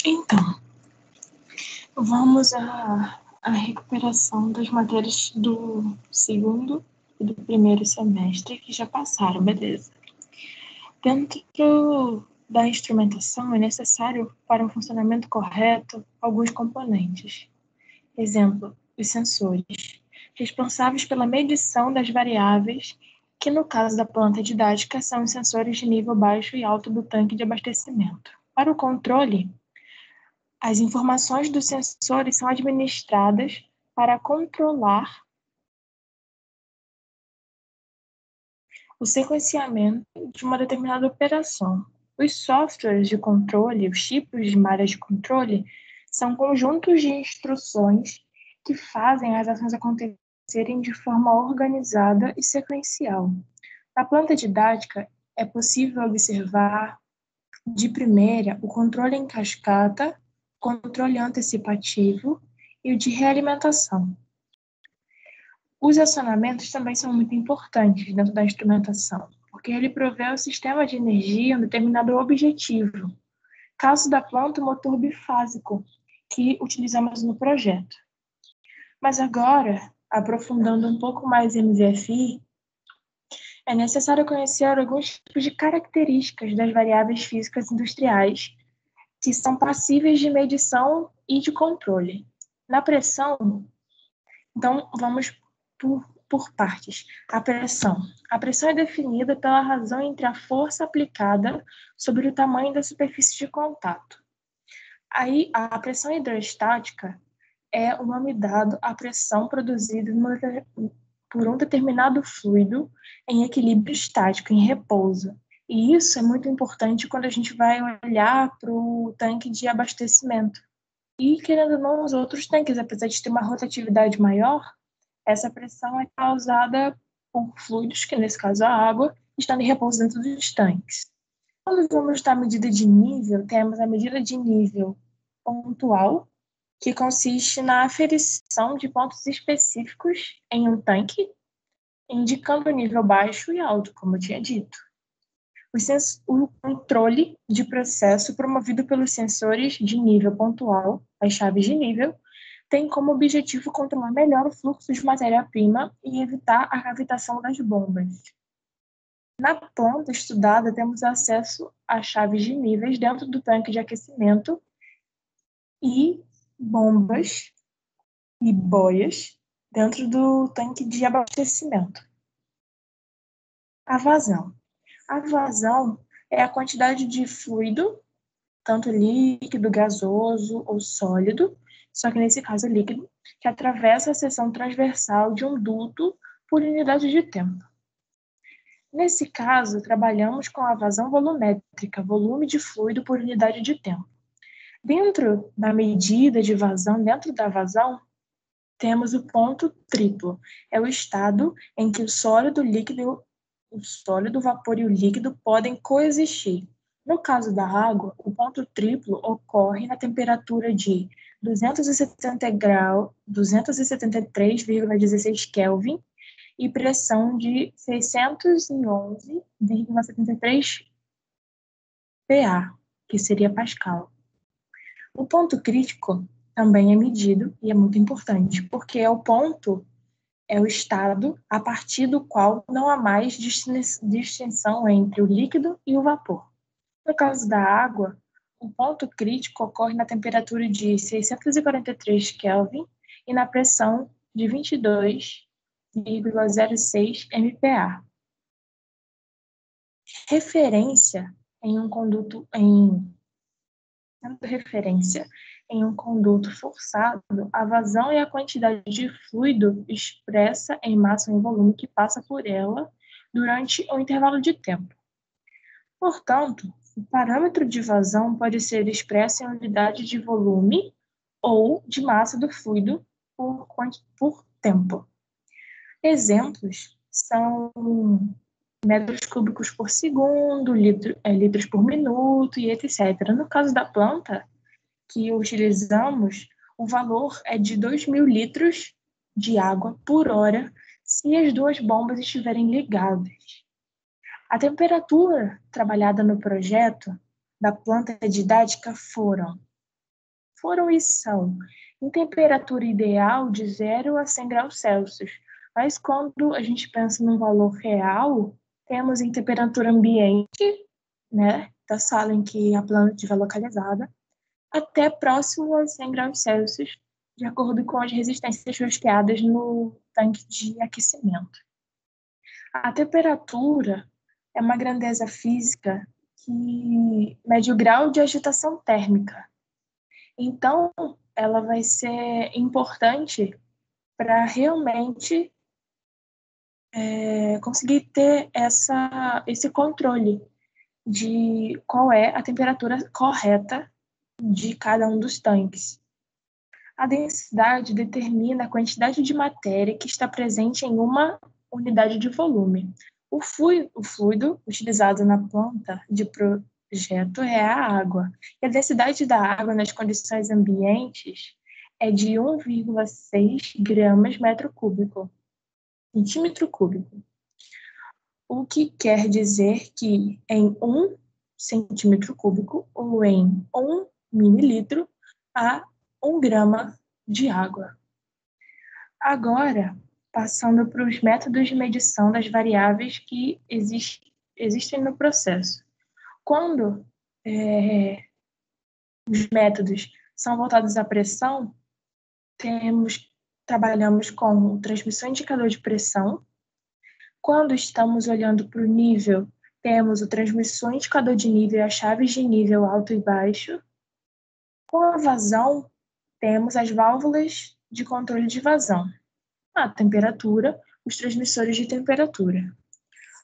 Então, vamos à recuperação das matérias do segundo e do primeiro semestre que já passaram, beleza. Dentro da instrumentação é necessário, para o funcionamento correto, alguns componentes. Exemplo, os sensores, responsáveis pela medição das variáveis, que no caso da planta didática são os sensores de nível baixo e alto do tanque de abastecimento. Para o controle, as informações dos sensores são administradas para controlar o sequenciamento de uma determinada operação. Os softwares de controle, os tipos de malhas de controle, são conjuntos de instruções que fazem as ações acontecerem de forma organizada e sequencial. Na planta didática, é possível observar, de primeira, o controle em cascata, controle antecipativo e o de realimentação. Os acionamentos também são muito importantes dentro da instrumentação, porque ele provê ao sistema de energia um determinado objetivo. Caso da planta, o motor bifásico, que utilizamos no projeto. Mas agora, aprofundando um pouco mais em MVFI, é necessário conhecer alguns tipos de características das variáveis físicas industriais que são passíveis de medição e de controle. Na pressão, então vamos por partes. A pressão. A pressão é definida pela razão entre a força aplicada sobre o tamanho da superfície de contato. Aí, a pressão hidrostática é o nome dado à pressão produzida por um determinado fluido em equilíbrio estático, em repouso. E isso é muito importante quando a gente vai olhar para o tanque de abastecimento. E, querendo ou não, os outros tanques, apesar de ter uma rotatividade maior, essa pressão é causada por fluidos, que nesse caso a água, estando em repouso dentro dos tanques. Quando vamos à medida de nível, temos a medida de nível pontual, que consiste na aferição de pontos específicos em um tanque, indicando nível baixo e alto, como eu tinha dito. O controle de processo promovido pelos sensores de nível pontual, as chaves de nível, tem como objetivo controlar melhor o fluxo de matéria-prima e evitar a cavitação das bombas. Na planta estudada, temos acesso a chaves de níveis dentro do tanque de aquecimento e bombas e boias dentro do tanque de abastecimento. A vazão. A vazão é a quantidade de fluido, tanto líquido, gasoso ou sólido, só que nesse caso é líquido, que atravessa a seção transversal de um duto por unidade de tempo. Nesse caso, trabalhamos com a vazão volumétrica, volume de fluido por unidade de tempo. Dentro da medida de vazão, dentro da vazão, temos o ponto triplo. É o estado em que o sólido, o vapor e o líquido podem coexistir. No caso da água, o ponto triplo ocorre na temperatura de 273,16 Kelvin e pressão de 611,73 PA, que seria Pascal. O ponto crítico também é medido e é muito importante, porque é o estado a partir do qual não há mais distinção entre o líquido e o vapor. No caso da água, o ponto crítico ocorre na temperatura de 643 Kelvin e na pressão de 22,06 MPa. Referência em um conduto forçado, a vazão é a quantidade de fluido expressa em massa ou em volume que passa por ela durante um intervalo de tempo. Portanto, o parâmetro de vazão pode ser expresso em unidade de volume ou de massa do fluido por tempo. Exemplos são metros cúbicos por segundo, litros por minuto e etc. No caso da planta que utilizamos, o valor é de 2.000 litros de água por hora se as duas bombas estiverem ligadas. A temperatura trabalhada no projeto da planta didática foram foram e são em temperatura ideal de 0 a 100 graus Celsius. Mas quando a gente pensa num valor real, temos em temperatura ambiente, né, da sala em que a planta estiver localizada, até próximo a 100 graus Celsius, de acordo com as resistências rastreadas no tanque de aquecimento. A temperatura é uma grandeza física que mede o grau de agitação térmica. Então, ela vai ser importante para realmente conseguir ter esse controle de qual é a temperatura correta de cada um dos tanques. A densidade determina a quantidade de matéria que está presente em uma unidade de volume. O fluido utilizado na planta de projeto é a água. E a densidade da água nas condições ambientes é de 1,6 gramas metro cúbico, centímetro cúbico. O que quer dizer que em 1 centímetro cúbico ou em 1 mililitro há 1 grama de água. Agora, passando para os métodos de medição das variáveis que existem no processo. Quando os métodos são voltados à pressão, trabalhamos com o transmissor indicador de pressão. Quando estamos olhando para o nível, temos o transmissor indicador de nível e as chaves de nível alto e baixo. Com a vazão, temos as válvulas de controle de vazão. A temperatura, os transmissores de temperatura.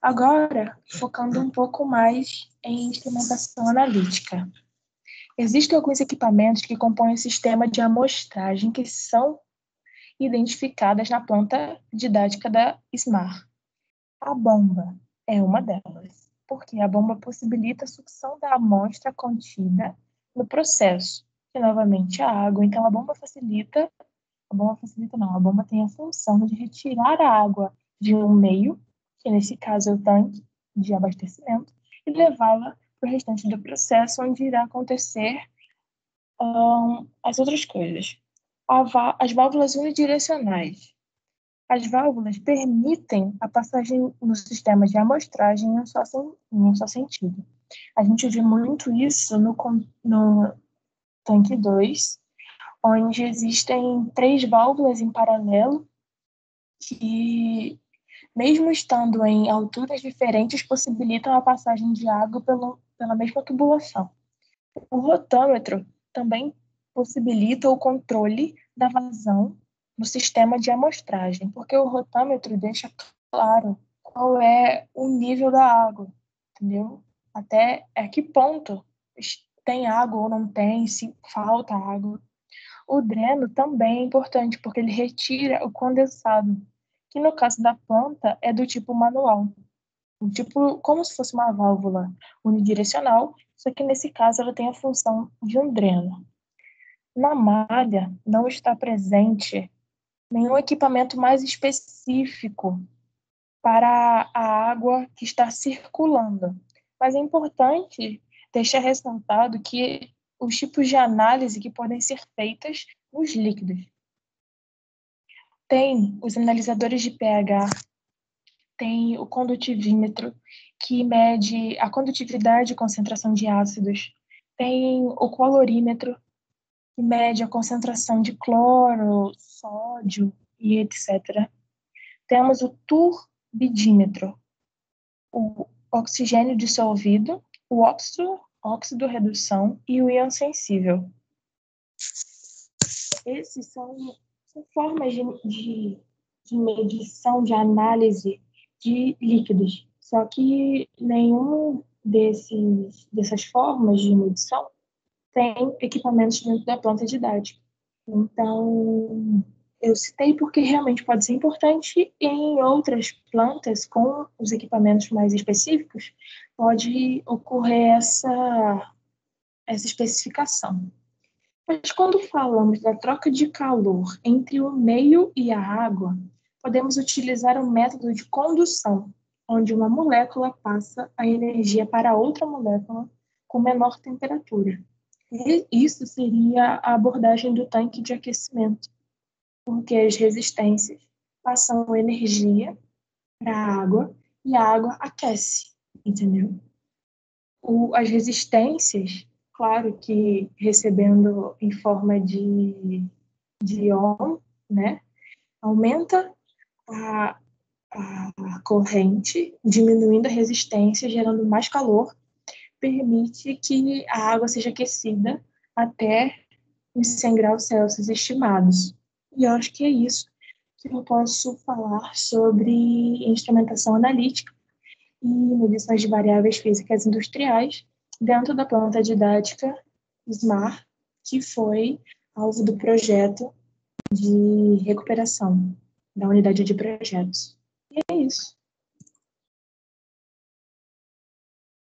Agora, focando um pouco mais em instrumentação analítica. Existem alguns equipamentos que compõem o sistema de amostragem que são identificadas na planta didática da SMAR. A bomba é uma delas, porque a bomba possibilita a sucção da amostra contida no processo, que novamente é a água. Então, a bomba tem a função de retirar a água de um meio, que nesse caso é o tanque de abastecimento, e levá-la para o restante do processo, onde irá acontecer as outras coisas. As válvulas unidirecionais. As válvulas permitem a passagem no sistema de amostragem em um só sentido. A gente vê muito isso no tanque 2, onde existem 3 válvulas em paralelo que, mesmo estando em alturas diferentes, possibilitam a passagem de água pela mesma tubulação. O rotâmetro também possibilita o controle da vazão no sistema de amostragem, porque o rotâmetro deixa claro qual é o nível da água, entendeu? Até a que ponto tem água ou não tem, se falta água. O dreno também é importante, porque ele retira o condensado, que no caso da planta é do tipo manual. Tipo, como se fosse uma válvula unidirecional, só que nesse caso ela tem a função de um dreno. Na malha não está presente nenhum equipamento mais específico para a água que está circulando. Mas é importante deixar ressaltado que os tipos de análise que podem ser feitas nos líquidos. Tem os analisadores de pH, tem o condutivímetro, que mede a condutividade e concentração de ácidos. Tem o colorímetro, que mede a concentração de cloro, sódio e etc. Temos o turbidímetro, o oxigênio dissolvido, o óxido redução e o íon sensível. Esses são formas de medição, de análise de líquidos. Só que nenhum dessas formas de medição tem equipamentos dentro da planta didática. Então, eu citei porque realmente pode ser importante, e em outras plantas, com os equipamentos mais específicos, pode ocorrer essa especificação. Mas quando falamos da troca de calor entre o meio e a água, podemos utilizar um método de condução, onde uma molécula passa a energia para outra molécula com menor temperatura. E isso seria a abordagem do tanque de aquecimento, porque as resistências passam energia para a água e a água aquece, entendeu? As resistências, claro que recebendo em forma de íon, né? Aumenta a, a corrente, diminuindo a resistência, gerando mais calor, permite que a água seja aquecida até os 100 graus Celsius estimados. E eu acho que é isso que eu posso falar sobre instrumentação analítica e medições de variáveis físicas industriais dentro da planta didática SMAR, que foi alvo do projeto de recuperação da unidade de projetos. E é isso.